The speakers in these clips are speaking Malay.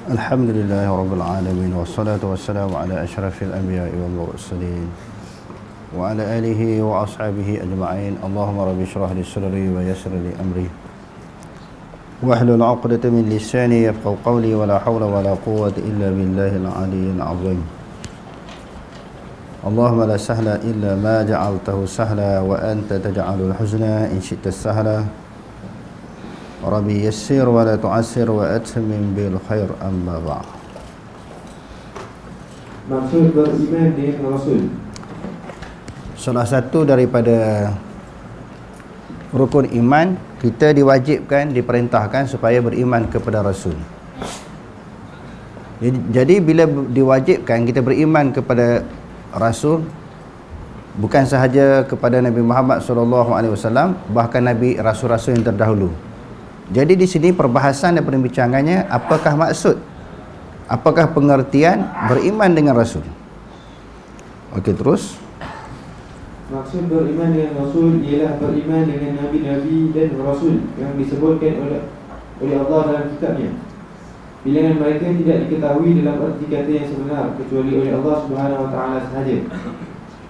Alhamdulillahi Rabbil Alamin. Wassalatu wassalamu ala ashrafil anbiya'i wal mursalin wa ala alihi wa ashabihi ajma'in. Allahumma rabbi shrah li sadri wa yassir li amri wahlul 'uqdatam min lisani yafqahu qawli wa la hawla wa la quwwata illa billahil 'aliyyil 'azim. Allahumma la sahla illa ma ja'altahu sahla wa anta taj'alul huzna in syi'ta sahla. Rabbi yassir wa la tu'assir wa atmim bil khair, amma ba'd. Maksud beriman dengan Rasul. Salah satu daripada rukun iman, kita diwajibkan, diperintahkan supaya beriman kepada Rasul. Jadi bila diwajibkan kita beriman kepada Rasul, bukan sahaja kepada Nabi Muhammad SAW, bahkan Nabi Rasul-Rasul yang terdahulu. Jadi di sini perbahasan dan perbincangannya, apakah maksud, apakah pengertian beriman dengan Rasul. Okey, terus. Maksud beriman dengan Rasul ialah beriman dengan Nabi-Nabi dan Rasul yang disebutkan oleh Allah dalam kitabnya. Bilangan mereka tidak diketahui dalam arti kata yang sebenar kecuali oleh Allah Subhanahu Wa Taala sahaja.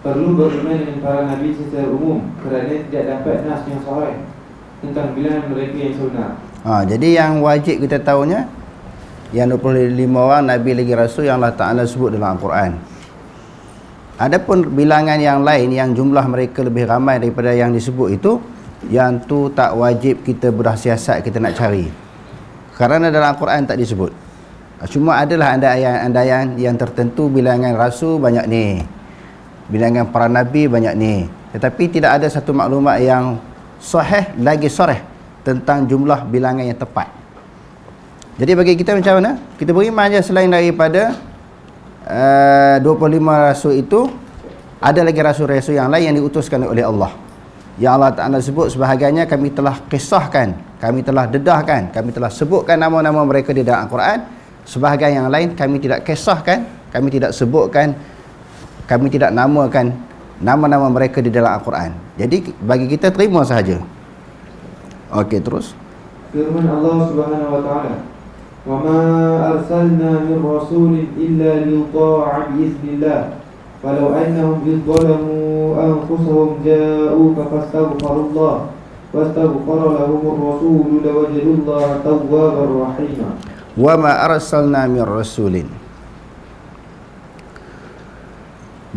Perlu beriman dengan para Nabi secara umum kerana tidak dapat nas yang sahih tentang bilangan mereka yang sebenar. Jadi yang wajib kita tahunya yang 25 orang Nabi lagi Rasul yang Allah Ta'ala sebut dalam Al-Quran. Adapun bilangan yang lain yang jumlah mereka lebih ramai daripada yang disebut itu, yang tu tak wajib kita bersiasat kita nak cari, kerana dalam Al-Quran tak disebut. Cuma adalah andaian-andaian yang tertentu, bilangan Rasul banyak ni, bilangan para Nabi banyak ni, tetapi tidak ada satu maklumat yang sahih lagi soreh tentang jumlah bilangan yang tepat. Jadi bagi kita macam mana? Kita beriman je selain daripada 25 rasul itu, ada lagi rasul-rasul yang lain yang diutuskan oleh Allah, yang Allah Ta'ala sebut sebahagiannya kami telah kisahkan, kami telah dedahkan, kami telah sebutkan nama-nama mereka di dalam Al-Quran. Sebahagian yang lain kami tidak kisahkan, kami tidak sebutkan, kami tidak namakan nama-nama mereka di dalam Al-Quran. Jadi bagi kita terima sahaja. Okey, terus. Firman Allah Subhanahu Wa Taala, "Wa ma arsalna min rasulin illa liyuta'a bi idznillah, walau annahum idzalamu anfusahum ja'uka fastaghfirullah wastaghfara lahumur rasul lawajadullaha tawwabar rahima." Wa ma arsalna min rasulin,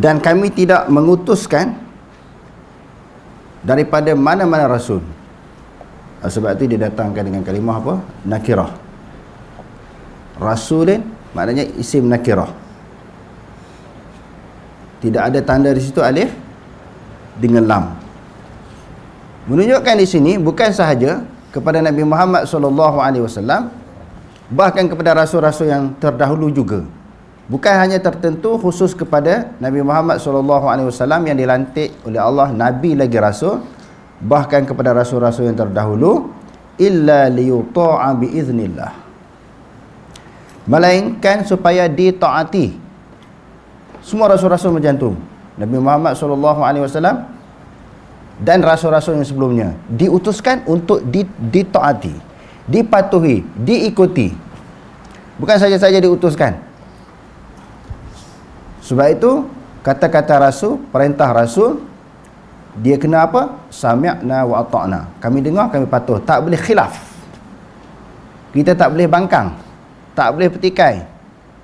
dan kami tidak mengutuskan daripada mana-mana rasul. Sebab itu didatangkan dengan kalimah apa? Nakirah. Rasulin maknanya isim nakirah. Tidak ada tanda di situ alif dengan lam. Menunjukkan di sini bukan sahaja kepada Nabi Muhammad SAW, bahkan kepada rasul-rasul yang terdahulu juga. Bukan hanya tertentu khusus kepada Nabi Muhammad SAW yang dilantik oleh Allah Nabi lagi Rasul, bahkan kepada rasul-rasul yang terdahulu, illa liyuta'a biiznillah, melainkan supaya ditaati. Semua rasul-rasul macam tu. Nabi Muhammad SAW dan rasul-rasul yang sebelumnya diutuskan untuk ditaati, dipatuhi, diikuti. Bukan saja-saja diutuskan. Sebab itu kata-kata Rasul, perintah Rasul, dia kena apa? Sami'na wa ata'na. Kami dengar, kami patuh. Tak boleh khilaf. Kita tak boleh bangkang, tak boleh petikai,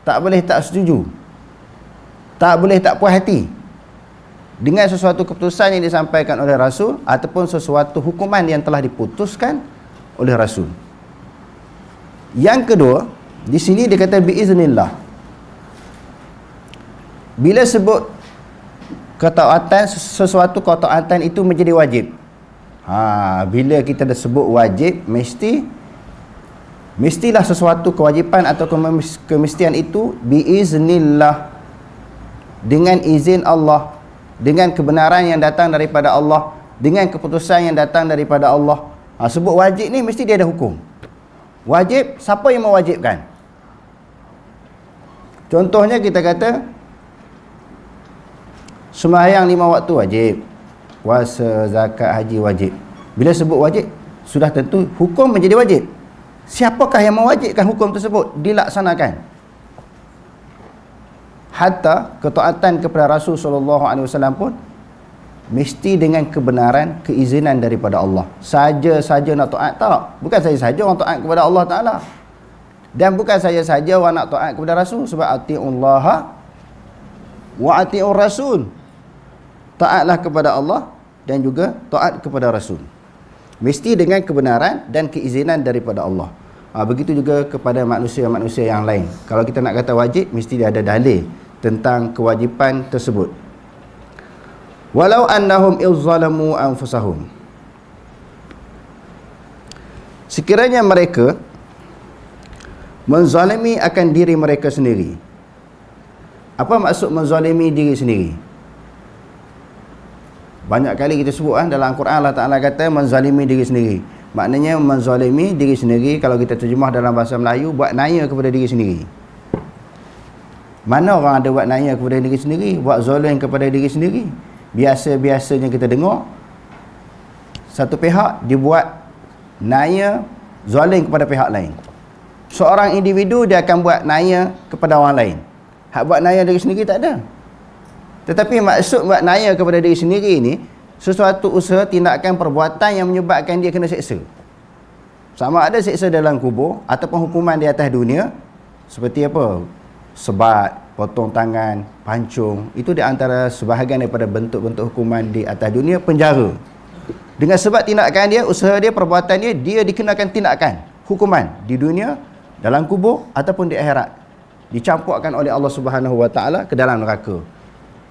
tak boleh tak setuju, tak boleh tak puas hati dengan sesuatu keputusan yang disampaikan oleh Rasul ataupun sesuatu hukuman yang telah diputuskan oleh Rasul. Yang kedua, di sini dia kata biiznillah. Bila sebut ketaatan, sesuatu ketaatan itu menjadi wajib. Bila kita dah sebut wajib, mestilah sesuatu kewajipan atau kemestian itu biiznillah, dengan izin Allah, dengan kebenaran yang datang daripada Allah, dengan keputusan yang datang daripada Allah. Sebut wajib ni mesti dia ada hukum. Wajib, siapa yang mewajibkan? Contohnya kita kata sembahyang 5 waktu wajib, puasa, zakat, haji wajib. Bila sebut wajib, sudah tentu hukum menjadi wajib. siapakah yang mewajibkan hukum tersebut dilaksanakan? Hatta ketaatan kepada Rasul SAW pun mesti dengan kebenaran, keizinan daripada Allah. Saja-saja nak taat tak. Bukan saja-saja orang taat kepada Allah Ta'ala. Dan bukan saja-saja orang nak taat kepada Rasul. Sebab ati'ullaha wa ati'ur Rasul. Taatlah kepada Allah dan juga taat kepada Rasul. Mesti dengan kebenaran dan keizinan daripada Allah. Begitu juga kepada manusia-manusia yang lain. Kalau kita nak kata wajib, mesti dia ada dalil tentang kewajipan tersebut. Walau annahum izzalamu anfusahum. Sekiranya mereka menzalimi akan diri mereka sendiri. Apa maksud menzalimi diri sendiri? Banyak kali kita sebut dalam Al-Quran Allah Ta'ala kata menzalimi diri sendiri. Maknanya menzalimi diri sendiri, kalau kita terjemah dalam bahasa Melayu, buat naya kepada diri sendiri. Mana orang ada buat naya kepada diri sendiri, buat zalim kepada diri sendiri? Biasa-biasanya kita dengar satu pihak dibuat naya zalim kepada pihak lain. Seorang individu dia akan buat naya kepada orang lain. Hak buat naya diri sendiri tak ada. Tetapi maksud buat naya kepada diri sendiri ni sesuatu usaha, tindakan, perbuatan yang menyebabkan dia kena seksa. Sama ada seksa dalam kubur ataupun hukuman di atas dunia. Seperti apa? Sebat, potong tangan, pancung. Itu di antara sebahagian daripada bentuk-bentuk hukuman di atas dunia. Penjara. Dengan sebab tindakan dia, usaha dia, perbuatan dia, dia dikenakan tindakan, hukuman di dunia, dalam kubur ataupun di akhirat. Dicampurkan oleh Allah Subhanahu Wa Taala ke dalam neraka.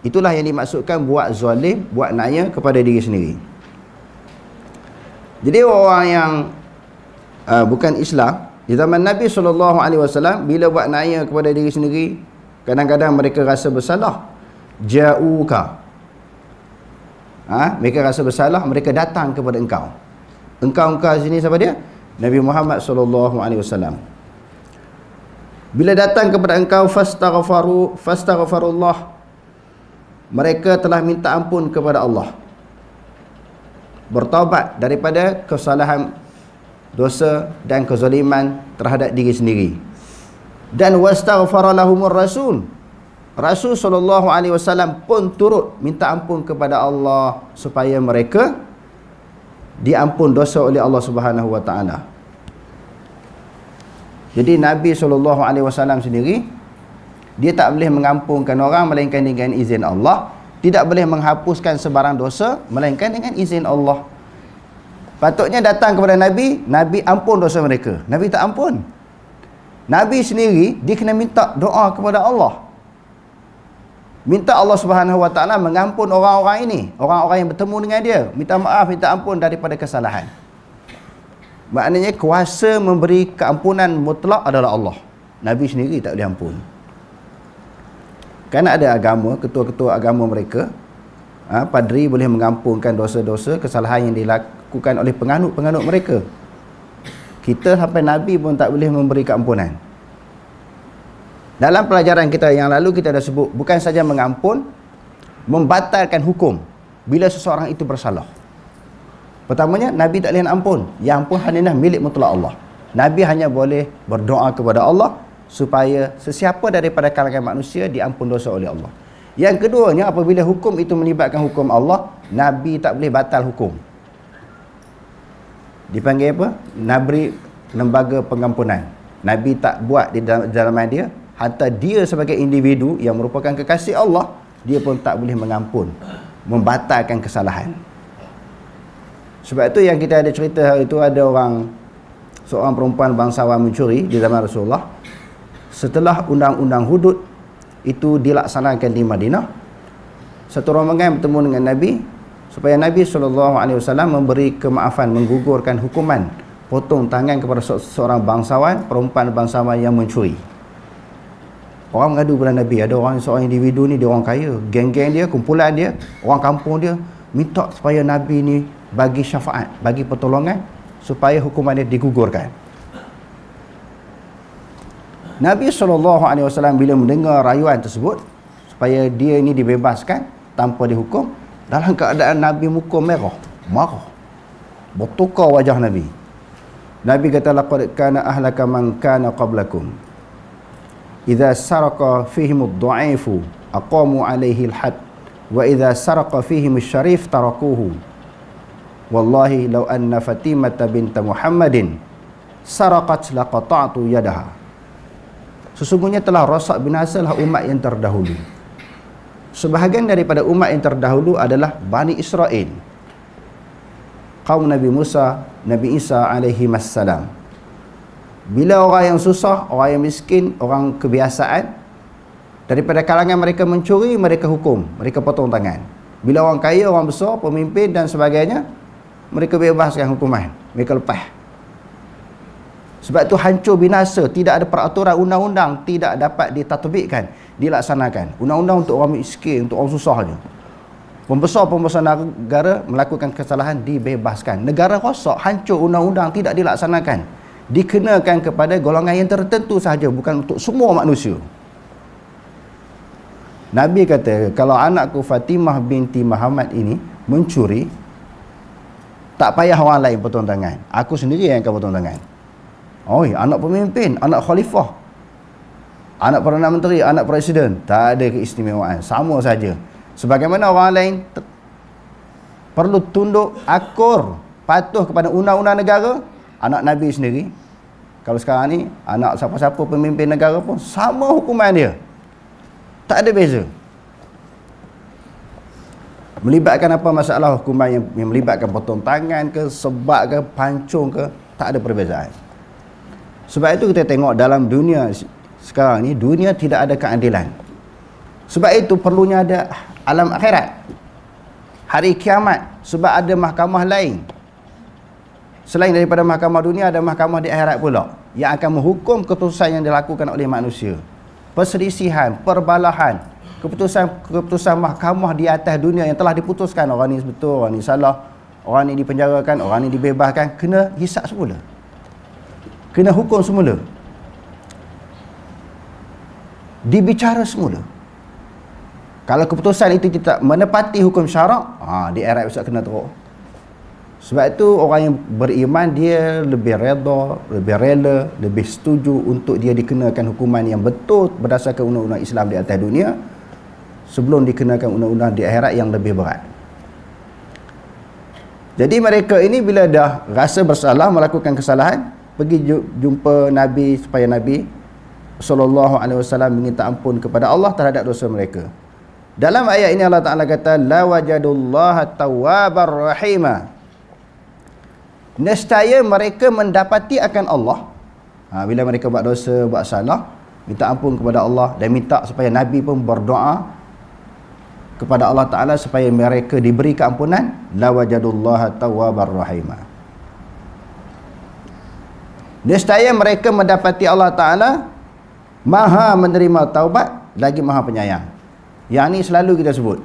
Itulah yang dimaksudkan buat zalim, buat naya kepada diri sendiri. Jadi orang yang bukan Islam di zaman Nabi SAW, bila buat naya kepada diri sendiri, kadang-kadang mereka rasa bersalah. Ja'uka, mereka rasa bersalah, mereka datang kepada engkau. Engkau sini siapa dia? Nabi Muhammad SAW. Bila datang kepada engkau, fastaghfarullah, mereka telah minta ampun kepada Allah, bertaubat daripada kesalahan, dosa dan kezaliman terhadap diri sendiri. Dan wastaghfara lahumur rasul, Rasul SAW pun turut minta ampun kepada Allah supaya mereka diampun dosa oleh Allah Subhanahu Wa Taala. Jadi Nabi SAW sendiri, dia tak boleh mengampunkan orang melainkan dengan izin Allah. Tidak boleh menghapuskan sebarang dosa melainkan dengan izin Allah. Patutnya datang kepada Nabi, Nabi ampun dosa mereka. Nabi tak ampun. Nabi sendiri, dia kena minta doa kepada Allah. Minta Allah Subhanahu Wa Taala mengampun orang-orang ini, orang-orang yang bertemu dengan dia. Minta maaf, minta ampun daripada kesalahan. Maknanya kuasa memberi keampunan mutlak adalah Allah. Nabi sendiri tak boleh ampun. Kerana ada agama, ketua-ketua agama mereka, padri boleh mengampunkan dosa-dosa, kesalahan yang dilakukan oleh penganut-penganut mereka. Kita sampai Nabi pun tak boleh memberi keampunan. Dalam pelajaran kita yang lalu kita dah sebut, bukan saja mengampun, membatalkan hukum bila seseorang itu bersalah. Pertamanya, Nabi tak boleh nak ampun. Yang ampun hanya milik mutlak Allah. Nabi hanya boleh berdoa kepada Allah supaya sesiapa daripada kalangan manusia diampun dosa oleh Allah. Yang keduanya, apabila hukum itu melibatkan hukum Allah, Nabi tak boleh batal hukum. Dipanggil apa? Nabi lembaga pengampunan. Nabi tak buat di dalam dia. Hatta dia sebagai individu yang merupakan kekasih Allah, dia pun tak boleh mengampun, membatalkan kesalahan. Sebab itu yang kita ada cerita hari itu, ada seorang perempuan bangsawan mencuri di zaman Rasulullah. Setelah undang-undang hudud itu dilaksanakan di Madinah, satu rombongan bertemu dengan Nabi supaya Nabi SAW memberi kemaafan, menggugurkan hukuman potong tangan kepada seorang bangsawan, perempuan bangsawan yang mencuri. Orang mengadu kepada Nabi, ada seorang individu ni, dia orang kaya, geng-geng dia, kumpulan dia, orang kampung dia minta supaya Nabi ni bagi syafaat, bagi pertolongan supaya hukuman dia digugurkan. Nabi SAW bila mendengar rayuan tersebut supaya dia ini dibebaskan tanpa dihukum, dalam keadaan Nabi muka merah, marah, bertukar wajah Nabi. Nabi kata laqad kana ahlaka man kana qablakum idza saraqa fihim ad-dha'ifu aqamu alaihi al-had wa idza saraqa fihim asy-syarif tarakuhu wallahi law anna Fatimah binta Muhammadin saraqat laqata'tu yadaha. Sesungguhnya telah rosak binasalah umat yang terdahulu. Sebahagian daripada umat yang terdahulu adalah Bani Israel, kaum Nabi Musa, Nabi Isa alaihi wassalam. Bila orang yang susah, orang yang miskin, orang kebiasaan, daripada kalangan mereka mencuri, mereka hukum, mereka potong tangan. Bila orang kaya, orang besar, pemimpin dan sebagainya, mereka bebaskan hukuman, mereka lepas. Sebab itu hancur binasa, tidak ada peraturan undang-undang, tidak dapat ditatbikkan, dilaksanakan. Undang-undang untuk orang miskin, untuk orang susah saja. Pembesar-pembesar negara melakukan kesalahan, dibebaskan. Negara rosak, hancur, undang-undang tidak dilaksanakan, dikenakan kepada golongan yang tertentu sahaja, bukan untuk semua manusia. Nabi kata, kalau anakku Fatimah binti Muhammad ini mencuri, tak payah orang lain potong tangan, aku sendiri yang akan potong tangan. Oi, anak pemimpin, anak khalifah, anak Perdana Menteri, anak Presiden, tak ada keistimewaan, sama saja. Sebagaimana orang lain perlu tunduk, akur, patuh kepada undang-undang negara, anak Nabi sendiri, kalau sekarang ni, anak siapa-siapa pemimpin negara pun, sama hukuman dia. Tak ada beza. Melibatkan apa masalah hukuman yang melibatkan potong tangan ke, sebak ke, pancung ke, tak ada perbezaan. Sebab itu kita tengok dalam dunia sekarang ni, dunia tidak ada keadilan. Sebab itu perlunya ada alam akhirat, hari kiamat. Sebab ada mahkamah lain selain daripada mahkamah dunia, ada mahkamah di akhirat pula yang akan menghukum keputusan yang dilakukan oleh manusia. Perselisihan, perbalahan, keputusan mahkamah di atas dunia yang telah diputuskan, orang ni betul, orang ni salah, orang ni dipenjarakan, orang ni dibebaskan, kena hisap semula, kena hukum semula, dibicara semula. Kalau keputusan itu tidak menepati hukum syarak, di akhirat besok kena teruk. Sebab itu orang yang beriman, dia lebih redha, lebih rela, lebih setuju untuk dia dikenakan hukuman yang betul berdasarkan undang-undang Islam di atas dunia, sebelum dikenakan undang-undang di akhirat yang lebih berat. Jadi mereka ini bila dah rasa bersalah, melakukan kesalahan, pergi jumpa Nabi supaya Nabi SAW meminta ampun kepada Allah terhadap dosa mereka. Dalam ayat ini Allah Ta'ala kata, la wajadullaha tawwabar rahima. Nescaya mereka mendapati akan Allah. Bila mereka buat dosa, buat salah, minta ampun kepada Allah dan minta supaya Nabi pun berdoa kepada Allah Ta'ala supaya mereka diberi keampunan. La wajadullaha tawwabar rahima. Nescaya mereka mendapati Allah Ta'ala maha menerima taubat lagi maha penyayang. Yang ni selalu kita sebut.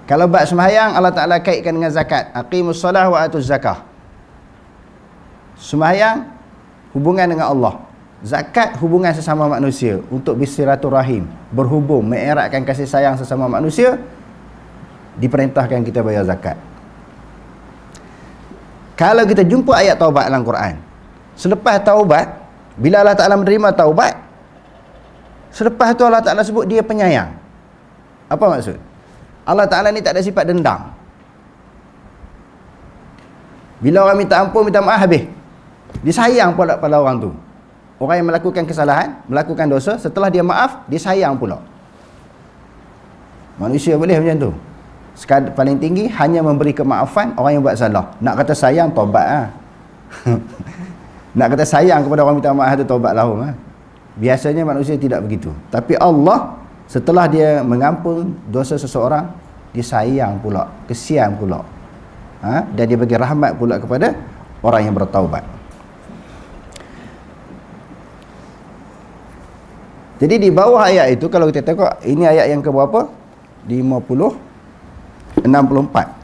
Kalau bab sembahyang, Allah Ta'ala kaitkan dengan zakat. Aqimus solah wa atuz zakah. Sembahyang hubungan dengan Allah, zakat hubungan sesama manusia, untuk bersilaturahim, berhubung, mengeratkan kasih sayang sesama manusia. Diperintahkan kita bayar zakat. Kalau kita jumpa ayat taubat dalam Quran, selepas taubat, bila Allah Ta'ala menerima taubat, selepas tu Allah Ta'ala sebut dia penyayang. Apa maksud? Allah Ta'ala ni tak ada sifat dendam. Bila orang minta ampun, minta maaf, habis. Dia sayang pula pada orang tu. Orang yang melakukan kesalahan, melakukan dosa, setelah dia maaf, dia sayang pula. Manusia boleh macam tu. Sekadar paling tinggi hanya memberi kemaafan orang yang buat salah. Nak kata sayang, taubat Nak kata sayang kepada orang minta maaf tu, taubat lahum Biasanya manusia tidak begitu. Tapi Allah, setelah dia mengampun dosa seseorang, dia sayang pula, kesian pula, dan dia bagi rahmat pula kepada orang yang bertaubat. Jadi di bawah ayat itu, kalau kita tengok, ini ayat yang ke berapa? 64.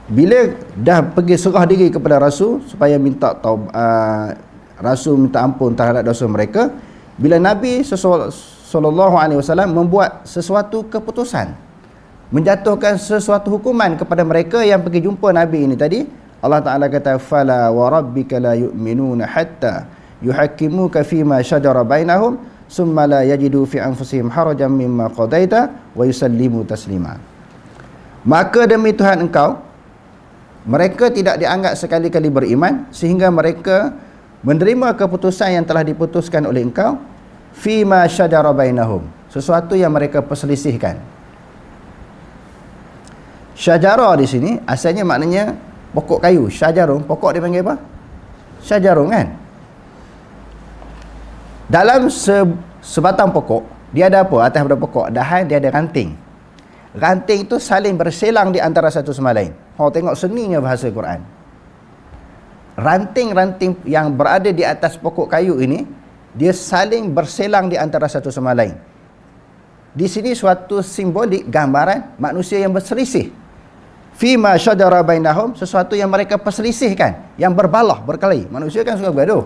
Bila dah pergi serah diri kepada Rasul supaya minta Rasul minta ampun terhadap dosa mereka, bila Nabi SAW membuat sesuatu keputusan, menjatuhkan sesuatu hukuman kepada mereka yang pergi jumpa Nabi ini tadi. Allah Ta'ala kata, fala wa rabbika la yu'minuna hatta yuhakkimuka fima syajara bainahum summa la yajidu fi anfusihim harajan mimma qadaita wa yusallimu taslima. Maka demi Tuhan engkau, mereka tidak dianggap sekali-kali beriman sehingga mereka menerima keputusan yang telah diputuskan oleh engkau fima syajara bainahum, sesuatu yang mereka perselisihkan. Syajara di sini asalnya maknanya pokok kayu. Syajarun, pokok dia panggil apa? Syajarun kan? Dalam sebatang pokok, dia ada apa? Atas pada pokok, dahan dia ada ranting. Ranting itu saling berselang di antara satu sama lain. Tengok seninya bahasa Quran. Ranting-ranting yang berada di atas pokok kayu ini, dia saling berselang di antara satu sama lain. Di sini suatu simbolik gambaran manusia yang berselisih. Fima syajara bainahum, sesuatu yang mereka perselisihkan, yang berbalah, berkelahi. Manusia kan suka bergaduh.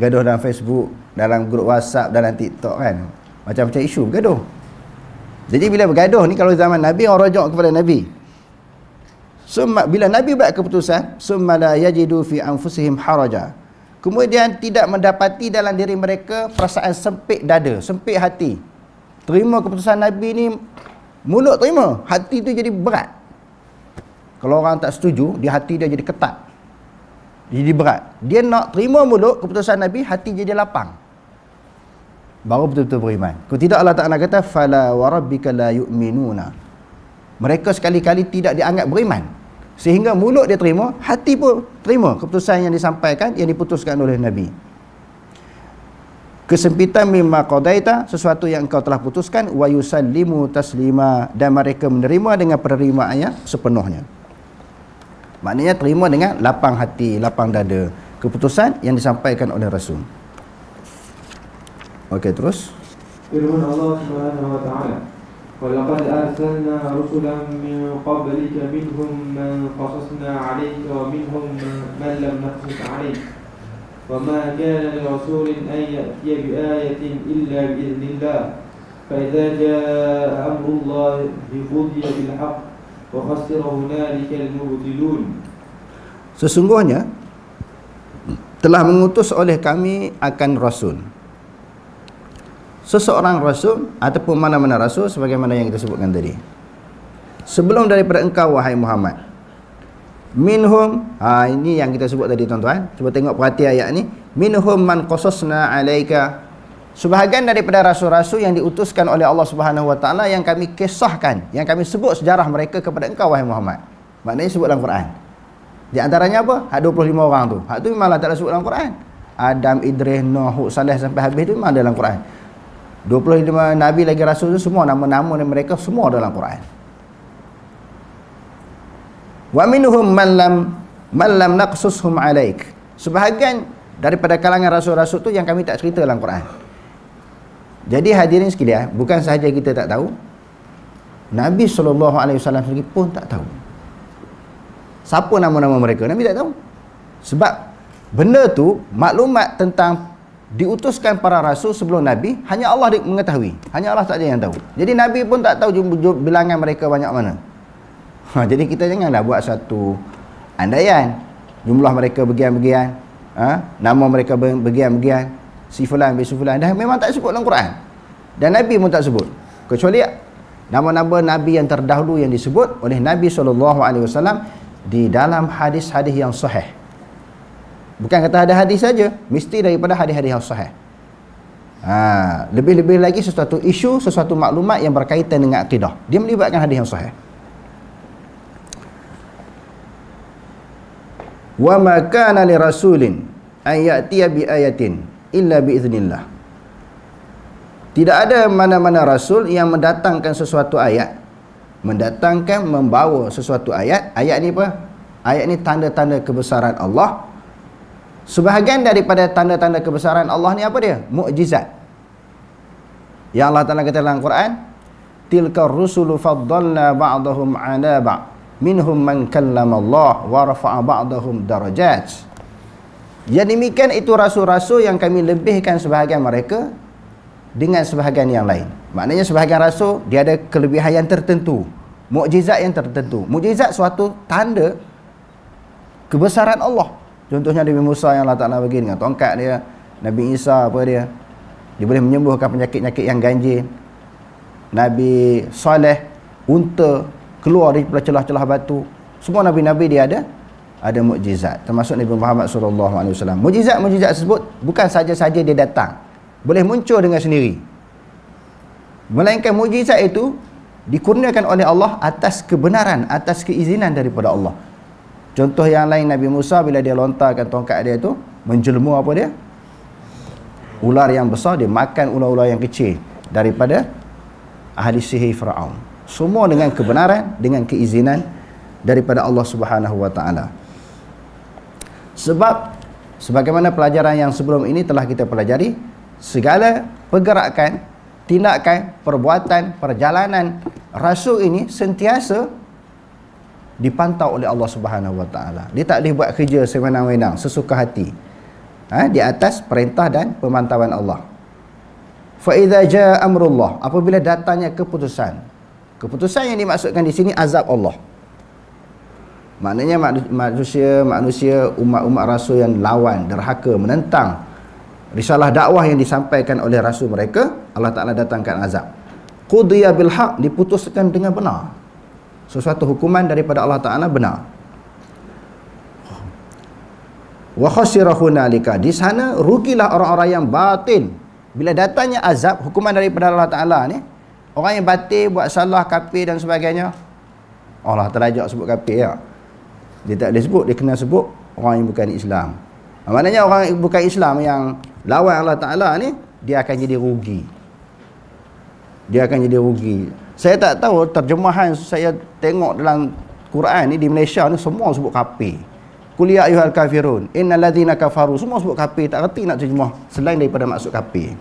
Gaduh dalam Facebook, dalam grup WhatsApp, dalam TikTok kan. Macam-macam isu bergaduh. Jadi bila bergaduh ni, kalau zaman Nabi, orang rujuk kepada Nabi. Bila Nabi buat keputusan, summa la yajidu fi anfusihim haraja, kemudian tidak mendapati dalam diri mereka perasaan sempit dada, sempit hati. Terima keputusan Nabi ni, mulut terima, hati tu jadi berat. Kalau orang tak setuju, di hati dia jadi ketat, jadi berat. Dia nak terima mulut keputusan Nabi, hati jadi lapang, baru betul-betul beriman. Kalau tidak, Allah Ta'ala kata, fala wa rabbika la yu'minuna, mereka sekali-kali tidak dianggap beriman sehingga mulut dia terima, hati pun terima keputusan yang disampaikan, yang diputuskan oleh Nabi. Kesempitan mimma qadaita, sesuatu yang engkau telah putuskan, wa yusallimu taslima, dan mereka menerima dengan penerimaannya sepenuhnya. Maknanya terima dengan lapang hati, lapang dada keputusan yang disampaikan oleh Rasul. Okey, terus. Firman Allah Subhanahu wa taala, "Wa laqad arsalna rusulan min qablika minhum man qasasna 'alayka wa minhum man lam naqsus 'alayka. Wa ma kana li rasulin an ya'tiya bi ayatin illa bi idznillah. Fa idza jaa'a amrullahi qudiya bil haqq. Sesungguhnya telah mengutus oleh kami akan Rasul, seseorang Rasul ataupun mana-mana Rasul, sebagaimana yang kita sebutkan tadi, sebelum daripada engkau wahai Muhammad. Minhum, ini yang kita sebut tadi tuan-tuan. Cuba tengok, perhati ayat ni. Minhum man qasasna alaika, sebahagian daripada rasul-rasul yang diutuskan oleh Allah Subhanahu wa taala, yang kami kisahkan, yang kami sebut sejarah mereka kepada engkau wahai Muhammad. Maknanya sebut dalam Quran. Di antaranya apa? Hak 25 orang tu. Hak tu memang Allah Taala sebut dalam Quran. Adam, Idris, Nuh, Hud, Saleh sampai habis tu memang dalam Quran. 25 nabi lagi rasul tu semua nama-nama mereka semua dalam Quran. Wa minhum man lam naqsushum alaik, sebahagian daripada kalangan rasul-rasul tu yang kami tak cerita dalam Quran. Jadi hadirin sekalian, bukan sahaja kita tak tahu, Nabi SAW sendiri pun tak tahu siapa nama-nama mereka. Nabi tak tahu. Sebab benda tu, maklumat tentang diutuskan para rasul sebelum Nabi, hanya Allah mengetahui, hanya Allah saja yang tahu. Jadi Nabi pun tak tahu bilangan mereka banyak mana. Jadi kita janganlah buat satu andaian jumlah mereka begian-begian, nama mereka begian-begian, si fulan bin si fulan, dah memang tak sebut dalam Quran. Dan Nabi pun tak sebut, kecuali nama-nama Nabi yang terdahulu yang disebut oleh Nabi SAW di dalam hadis-hadis yang sahih. Bukan kata ada hadis saja, mesti daripada hadis-hadis yang sahih. Lebih-lebih lagi sesuatu isu, sesuatu maklumat yang berkaitan dengan akidah, dia melibatkan hadis yang sahih. Wa ma kana li rasulin an ya'tiya bi ayatin illa bi idznillah. Tidak ada mana-mana rasul yang mendatangkan sesuatu ayat, membawa sesuatu ayat. Ayat ni apa? Ayat ni tanda-tanda kebesaran Allah. Sebahagian daripada tanda-tanda kebesaran Allah ni apa dia? Mukjizat. Yang Allah Ta'ala kata dalam Quran, tilka rusulu faddalna ba'dahum 'ala ba'd. Minhum man kallama Allah wa rafa'a ba'dahum darajat. Yang demikian itu rasul-rasul yang kami lebihkan sebahagian mereka dengan sebahagian yang lain. Maknanya sebahagian rasul dia ada kelebihan yang tertentu, mukjizat yang tertentu. Mukjizat suatu tanda kebesaran Allah. Contohnya Nabi Musa yang Allah Ta'ala bagi dengan tongkat dia. Nabi Isa apa dia boleh menyembuhkan penyakit-penyakit yang ganjil. Nabi Saleh, unta keluar daripada celah-celah batu. Semua nabi-nabi dia ada mukjizat, termasuk Nabi Muhammad SAW. Mukjizat tersebut bukan saja-saja dia datang, boleh muncul dengan sendiri, melainkan mukjizat itu dikurniakan oleh Allah atas kebenaran, atas keizinan daripada Allah. Contoh yang lain, Nabi Musa bila dia lontarkan tongkat dia tu, menjelma apa dia? Ular yang besar, dia makan ular-ular yang kecil daripada ahli sihir Firaun. Semua dengan kebenaran, dengan keizinan daripada Allah Subhanahu wa taala. Sebab sebagaimana pelajaran yang sebelum ini telah kita pelajari, segala pergerakan, tindakan, perbuatan, perjalanan rasul ini sentiasa dipantau oleh Allah Subhanahu wa taala. Dia tak boleh buat kerja sewenang-wenang, sesuka hati. Di atas perintah dan pemantauan Allah. Fa idza jaa amrullah, apabila datangnya keputusan. Keputusan yang dimaksudkan di sini azab Allah. Maknanya manusia, umat-umat rasul yang lawan, derhaka, menentang risalah dakwah yang disampaikan oleh rasul mereka, Allah Ta'ala datangkan azab. Qudiya bil haq, diputuskan dengan benar. Sesuatu hukuman daripada Allah Ta'ala benar. Wa khasira hunalika, di sana rugilah orang-orang yang batil. Bila datangnya azab, hukuman daripada Allah Ta'ala ni, orang yang batil, buat salah, kafir dan sebagainya, Allah terajak sebut kafir ya. Dia tak boleh sebut, dia kena sebut orang yang bukan Islam. Maknanya orang yang bukan Islam yang lawan Allah Ta'ala ni, dia akan jadi rugi. Dia akan jadi rugi. Saya tak tahu terjemahan saya tengok dalam Quran ni di Malaysia ni semua sebut kafir. Qul ya ayyuhal kafirun innal ladzina kafaru, semua sebut kafir, tak reti nak terjemah selain daripada maksud kafir.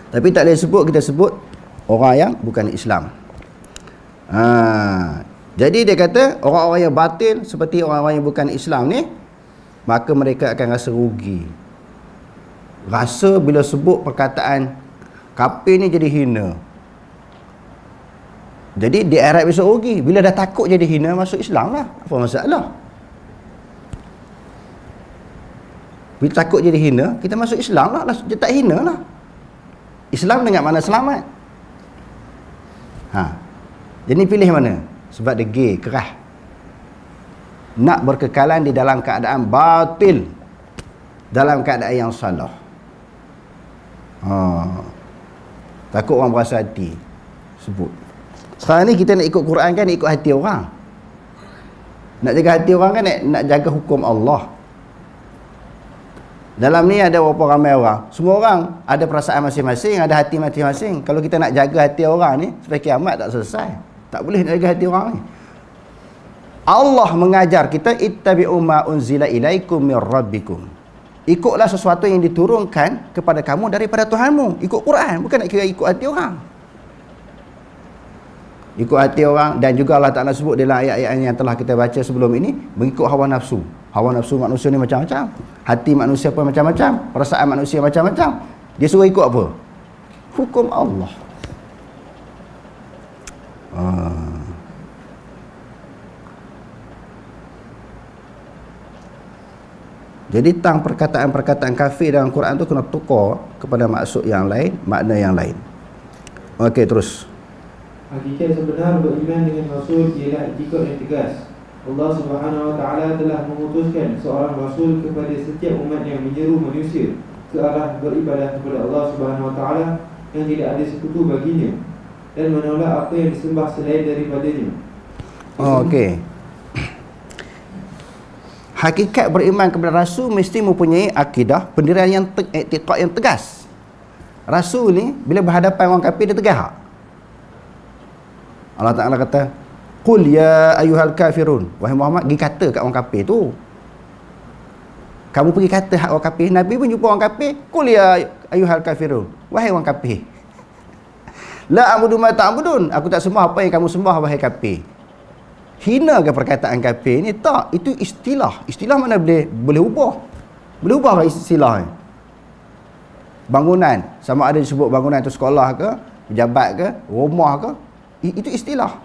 Tapi tak boleh sebut, kita sebut orang yang bukan Islam. Jadi dia kata orang-orang yang batil seperti orang-orang yang bukan Islam ni, maka mereka akan rasa rugi. Rasa bila sebut perkataan kafir ni jadi hina. Jadi di akhirat besok rugi. Bila dah takut jadi hina, masuk Islam lah. Apa masalah? Bila takut jadi hina, kita masuk Islam lah. Dia tak hina lah. Islam dengan mana selamat. Jadi pilih mana? Sebab dia gay, kerah. Nak berkekalan di dalam keadaan batil, dalam keadaan yang salah. Takut orang berasa hati. Sebut. Sekarang ni kita nak ikut Quran kan, nak ikut hati orang. Nak jaga hati orang kan, nak jaga hukum Allah. Dalam ni ada berapa ramai orang. Semua orang ada perasaan masing-masing, ada hati masing-masing. Kalau kita nak jaga hati orang ni, sampai kiamat tak selesai. Tak boleh nak jaga hati orang ni. Allah mengajar kita, ittabi'u ma unzila ilaikum mir rabbikum. Ikutlah sesuatu yang diturunkan kepada kamu daripada Tuhanmu. Ikut Quran, bukan nak kira ikut hati orang. Ikut hati orang. Dan juga Allah Ta'ala sebut dalam ayat-ayat yang telah kita baca sebelum ini, mengikut hawa nafsu. Hawa nafsu manusia ni macam-macam, hati manusia pun macam-macam, perasaan manusia macam-macam. Dia suruh ikut apa? Hukum Allah. Jadi tang perkataan-perkataan kafir dalam Quran tu kena tukar kepada maksud yang lain, makna yang lain. Okey, terus. Hakikat sebenar beriman dengan Rasul ialah etikad yang tegas. Allah Subhanahu wa ta'ala telah memutuskan seorang Rasul kepada setiap umat yang menyeru manusia ke arah beribadah kepada Allah Subhanahu wa ta'ala yang tidak ada sekutu baginya, dan menolak apa yang disembah selain daripadanya. Okey. Hakikat beriman kepada Rasul mesti mempunyai akidah, pendirian yang i'tiqad yang tegas. Rasul ni bila berhadapan orang kafir dia tegas. Allah Ta'ala kata, qul ya ayyuhal kafirun, wahai Muhammad, pergi kata kat orang kafir tu. Kamu pergi kata hak orang kafir. Nabi pun jumpa orang kafir, qul ya ayyuhal kafirun, wahai orang kafir, la a'budu ma ta'budun, aku tak sembah apa yang kamu sembah wahai kafir. Hina ke perkataan kafir ni? Tak, itu istilah. Istilah mana boleh ubah? Boleh ubah ke istilah ni? bangunan, sama ada disebut bangunan itu sekolah ke, pejabat ke, rumah ke, itu istilah.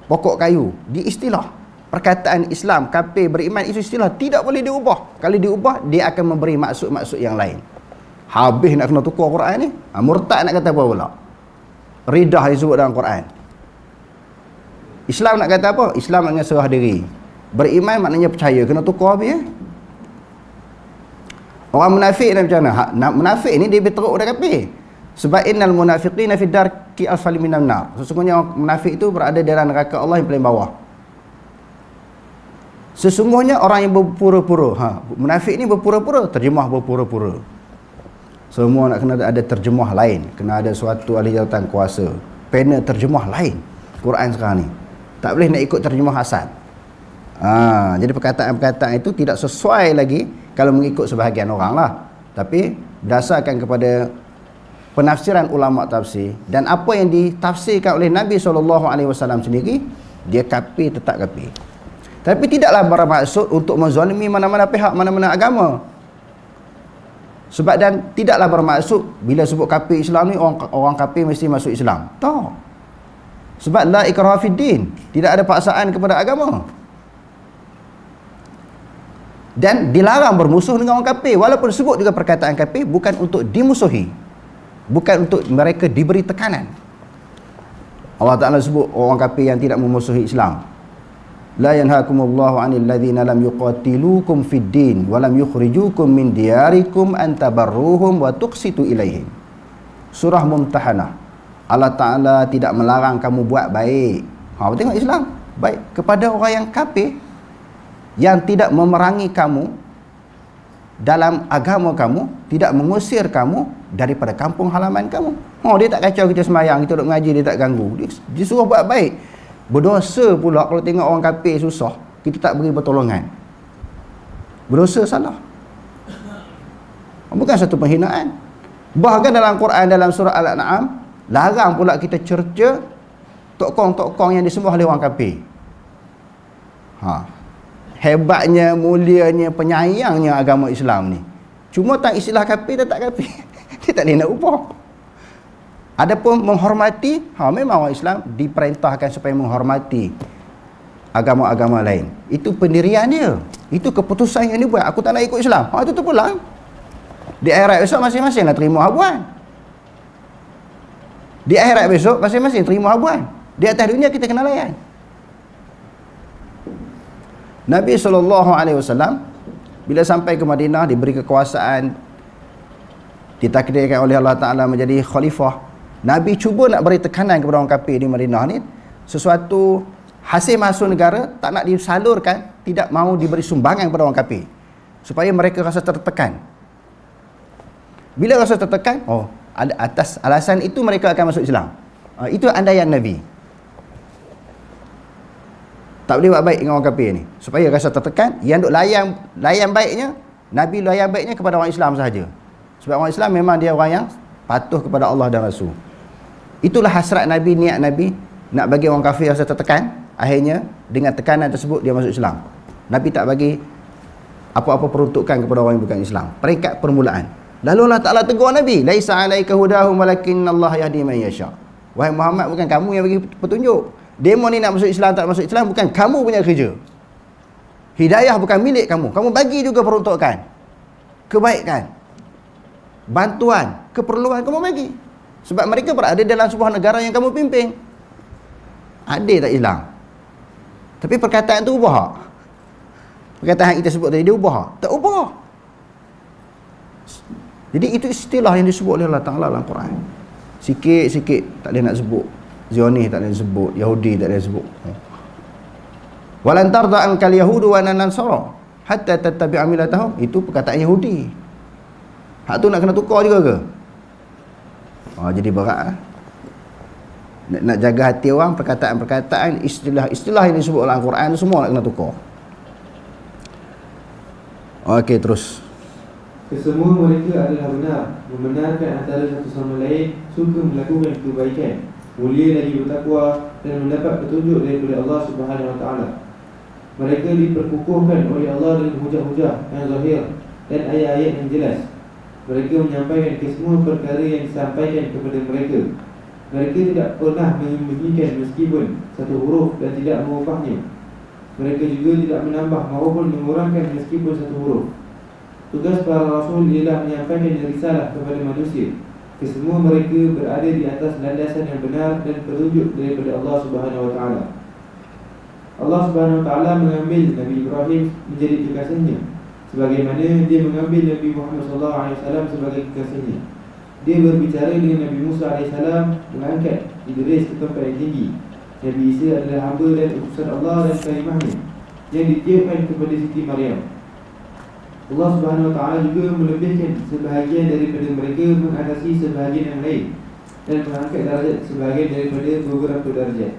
Pokok kayu, di istilah. Perkataan Islam, kafir, beriman, itu istilah, tidak boleh diubah. Kalau diubah, dia akan memberi maksud-maksud yang lain. Habis nak kena tukar Quran ni, murtad nak kata apa pula? Ridah disebut dalam Quran. Islam nak kata apa? Islam maknanya serah diri. Beriman maknanya percaya, kena tukar habis. Orang munafik ni macam mana? Munafik ni dia berteruk dah kafir. Sebab innal munafiqina fi darki asfali minan nar. Sesungguhnya orang munafik itu berada dalam neraka Allah yang paling bawah. Sesungguhnya orang yang berpura-pura, munafik ni berpura-pura, terjemah berpura-pura. Semua nak kena ada terjemah lain, kena ada suatu ahli jawatan kuasa, panel terjemah lain Quran sekarang ni. Tak boleh nak ikut terjemah asal. Jadi perkataan-perkataan itu tidak sesuai lagi kalau mengikut sebahagian orang lah. Tapi berdasarkan kepada penafsiran ulama tafsir dan apa yang ditafsirkan oleh Nabi SAW sendiri, dia kafir, tetap kafir. Tapi tidaklah bermaksud untuk menzalimi mana-mana pihak, mana-mana agama. Sebab dan tidaklah bermaksud bila sebut kafir Islam ni orang kafir mesti masuk Islam. Tak. Sebab la ikraha fid din, tidak ada paksaan kepada agama. Dan dilarang bermusuh dengan orang kafir. Walaupun sebut juga perkataan kafir bukan untuk dimusuhi, bukan untuk mereka diberi tekanan. Allah Ta'ala sebut orang kafir yang tidak memusuhi Islam. La yanhakumullahu 'anil ladzina lam yuqatilukum fid din wa lam yukhrijukum min diyarikum an tabarruhum wa tuqsitu ilaihim. Surah Mumtahanah. Allah Ta'ala tidak melarang kamu buat baik. Tengok Islam, baik kepada orang yang kafir, yang tidak memerangi kamu dalam agama kamu, tidak mengusir kamu daripada kampung halaman kamu. Dia tak kacau kita semayang, kita duduk mengaji, dia tak ganggu. Dia suruh buat baik. Berdosa pula kalau tengok orang kafir susah, kita tak beri pertolongan. Berdosa salah. Bukan satu penghinaan. Bahkan dalam Quran, dalam surah Al-An'am, larang pula kita cerca tokong-tokong yang disembah oleh orang kafir. Hebatnya, mulianya, penyayangnya agama Islam ni. Cuma tak istilah kafir dan tak kafir. Dia tak boleh nak ubah. Adapun menghormati, memang orang Islam diperintahkan supaya menghormati agama-agama lain. Itu pendirian dia. Itu keputusan yang dia buat. Aku tak nak ikut Islam. Itu terpulang. Di akhirat besok masing-masing nak terima habuan. Di akhirat besok masing-masing terima habuan. Di atas dunia kita kena layan. Nabi SAW bila sampai ke Madinah, diberi kekuasaan, ditakdirkan oleh Allah Ta'ala menjadi khalifah. Nabi cuba nak beri tekanan kepada orang kafir di Madinah ni, sesuatu hasil masuk negara tak nak disalurkan, tidak mahu diberi sumbangan kepada orang kafir, supaya mereka rasa tertekan. Bila rasa tertekan, atas alasan itu mereka akan masuk Islam. Itu andaian Nabi. Tak boleh buat baik dengan orang kafir ni, supaya rasa tertekan. Yang duk layan baiknya, Nabi layan baiknya kepada orang Islam sahaja. Sebab orang Islam memang dia orang yang patuh kepada Allah dan Rasul. Itulah hasrat Nabi, niat Nabi nak bagi orang kafir rasa tertekan. Akhirnya dengan tekanan tersebut dia masuk Islam. Nabi tak bagi apa-apa peruntukan kepada orang yang bukan Islam. Peringkat permulaan. Lalu Allah Ta'ala tegur Nabi, laisa 'alaika hudahum walakinnallaha yahdi man yasha. Wahai Muhammad, bukan kamu yang bagi petunjuk. Demo ni nak masuk Islam tak masuk Islam bukan kamu punya kerja. Hidayah bukan milik kamu. Kamu bagi juga peruntukan, kebaikan, bantuan, keperluan kamu bagi. Sebab mereka berada dalam sebuah negara yang kamu pimpin. Adil tak Islam? Tapi perkataan tu ubah. Perkataan yang kita sebut tadi dia ubah. Tak ubah. Jadi itu istilah yang disebut oleh Allah Ta'ala dalam Quran. Sikit-sikit tak boleh nak sebut. Zionis tak boleh sebut, Yahudi tak boleh sebut. Walan tarda ankal yahudu wa nansara hatta tattabi'a millatahum. Itu perkataan Yahudi. Hak tu nak kena tukar juga ke? Jadi berat. Nak jaga hati orang, perkataan-perkataan, istilah-istilah yang disebut dalam Quran semua nak kena tukar. Okey, terus. Kesemua mereka adalah benar, membenarkan antara satu sama lain, suka melakukan kebaikan, mulia lagi bertakwa dan mendapat petunjuk daripada Allah Subhanahu Wa Taala. Mereka diperkukuhkan oleh Allah dengan hujah-hujah yang zahir dan ayat-ayat yang jelas. Mereka menyampaikan kesemua perkara yang disampaikan kepada mereka. Mereka tidak pernah menyembunyikan meskipun satu huruf dan tidak mengubahnya. Mereka juga tidak menambah maupun mengurangkan meskipun satu huruf. Tugas para rasul ialah menyampaikan risalah kepada manusia. Kesemua mereka berada di atas landasan yang benar dan petunjuk daripada Allah Subhanahu Wa Taala. Allah Subhanahu Wa Taala mengambil Nabi Ibrahim menjadi kekasihnya, sebagaimana dia mengambil Nabi Muhammad SAW sebagai kekasihnya. Dia berbicara dengan Nabi Musa AS, mengangkat Idris ke tempat yang tinggi. Nabi Isa adalah hamba dan utusan Allah dan kalimahnya yang ditiupkan kepada Siti Maryam. Allah Subhanahu Wa Taala juga melebihkan sebahagian daripada mereka mengatasi sebahagian yang lain dan mengangkat darjat sebahagian daripada beberapa darjat.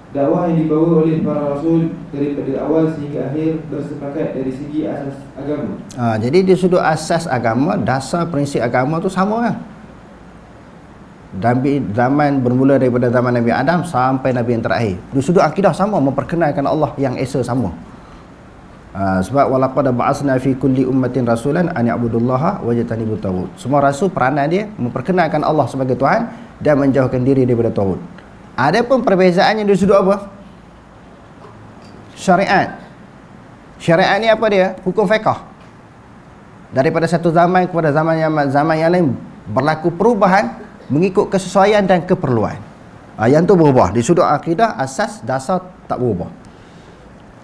Dakwah yang dibawa oleh para rasul daripada awal sehingga akhir bersepakat dari segi asas agama. Jadi di sudut asas agama, dasar prinsip agama tu sama kan? Dari zaman bermula daripada zaman Nabi Adam sampai Nabi yang terakhir. Di sudut akidah sama, memperkenalkan Allah yang esa sama. Sebab walaqad ba'atsna fi kulli ummatin rasulan an ya'budullaha wajtanibut taghut. Semua rasul peranan dia memperkenalkan Allah sebagai Tuhan dan menjauhkan diri daripada taghut. Ada pun perbezaannya di sudut apa? Syariat. Syariat ni apa dia? Hukum fiqh. Daripada satu zaman kepada zaman yang lain berlaku perubahan mengikut kesesuaian dan keperluan. Yang tu berubah. Di sudut akidah, asas, dasar tak berubah.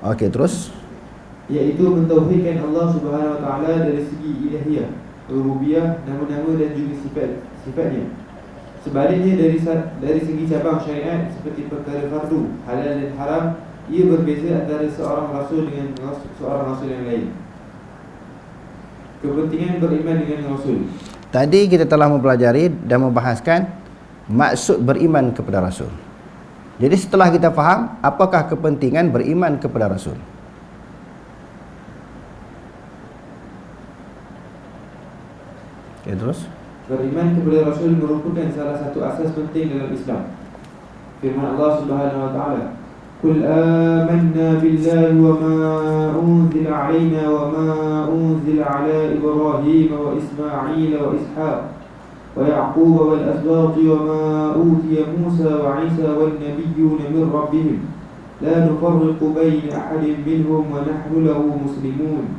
Okey, terus. Iaitu mentauhidkan Allah Subhanahu Wa Taala dari segi ilahiyah, rububiyah, nama-nama dan juga sifat-sifatnya. Sebaliknya dari segi cabang syariat seperti perkara fardu, halal dan haram, ia berbeza antara seorang rasul dengan seorang rasul yang lain. Kepentingan beriman dengan rasul. Tadi kita telah mempelajari dan membahaskan maksud beriman kepada rasul. Jadi setelah kita faham apakah kepentingan beriman kepada rasul. Okay, terus. Beriman kepada Rasul merupakan salah satu asas penting dalam Islam. Firman Allah Subhanahu Wa Taala, "Qul amanna billahi wa ma unzila 'alaina wa ma unzila 'ala Ibrahim wa Isma'il wa Ishaq wa Ya'qub wal asbaq wa ma utiya Musa wa Isa wan nabiyyun min rabbihim la nufarriqu baina ahadin minhum wa nahnu lahu muslimun."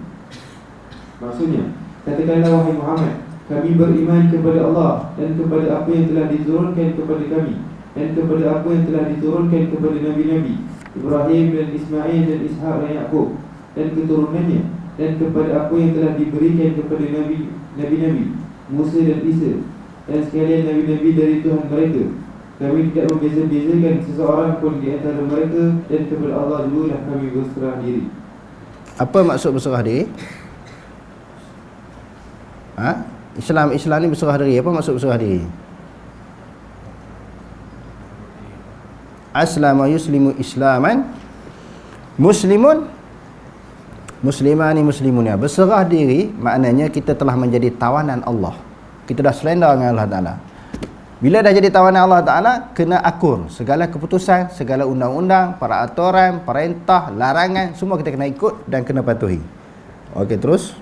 Maksudnya, katakanlah wahai Muhammad, kami beriman kepada Allah dan kepada apa yang telah diturunkan kepada kami dan kepada apa yang telah diturunkan kepada Nabi-Nabi Ibrahim dan Ismail dan Ishaq dan Ya'qub dan keturunannya dan kepada apa yang telah diberikan kepada Nabi-Nabi Musa dan Isa dan sekalian Nabi-Nabi dari Tuhan mereka. Kami tidak membeza-bezakan seseorang pun di antara mereka dan kepada Allah juga lah kami berserah diri. Apa maksud berserah diri? Islam ni berserah diri. Apa maksud berserah diri? Aslama yuslimu islaman, muslimun muslimani muslimunya. Berserah diri maknanya kita telah menjadi tawanan Allah. Kita dah surrender dengan Allah Ta'ala. Bila dah jadi tawanan Allah Ta'ala, kena akur segala keputusan, segala undang-undang, peraturan, perintah, larangan, semua kita kena ikut dan kena patuhi. Okey, terus.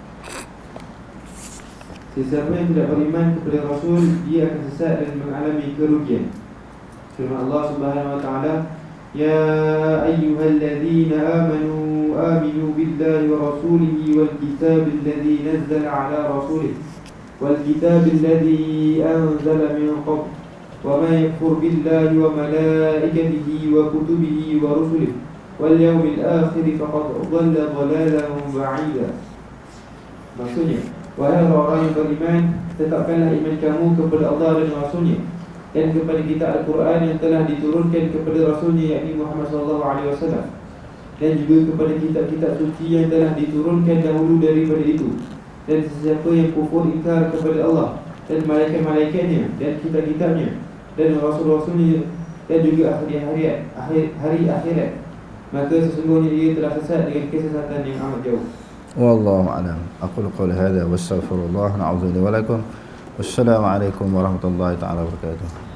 Sesiapa yang tidak beriman kepada Rasul, dia akan sesat dan mengalami kerugian. Firman Allah Subhanahu Wa Taala, "Ya ayyuhalladzina amanu aminu billahi wa rasulihi wal kitabil ladzi nazzala ala rasulihi wal kitabil ladzi anzala min qabl wa man yakfur billahi wa malaikatihi wa kutubihi wa rusulihi wal yawmil akhir faqad dhalla dhalalan ba'ida." Maksudnya, wahai orang yang beriman, tetapkanlah iman kamu kepada Allah dan Rasulnya dan kepada kitab Al-Quran yang telah diturunkan kepada Rasulnya, yakni Muhammad SAW, dan juga kepada kitab-kitab suci yang telah diturunkan dahulu daripada itu. Dan sesiapa yang kufur ingkar kepada Allah dan malaikat-malaikatnya dan kitab-kitabnya dan Rasul-Rasulnya dan juga hari akhirat, maka sesungguhnya ia telah sesat dengan kesesatan yang amat jauh. Wallahu a'lam. Aqulu qawli hadha wa astaghfirullah, na'udzu billahi wa lakum. Wassalamu alaikum warahmatullahi taala wabarakatuh.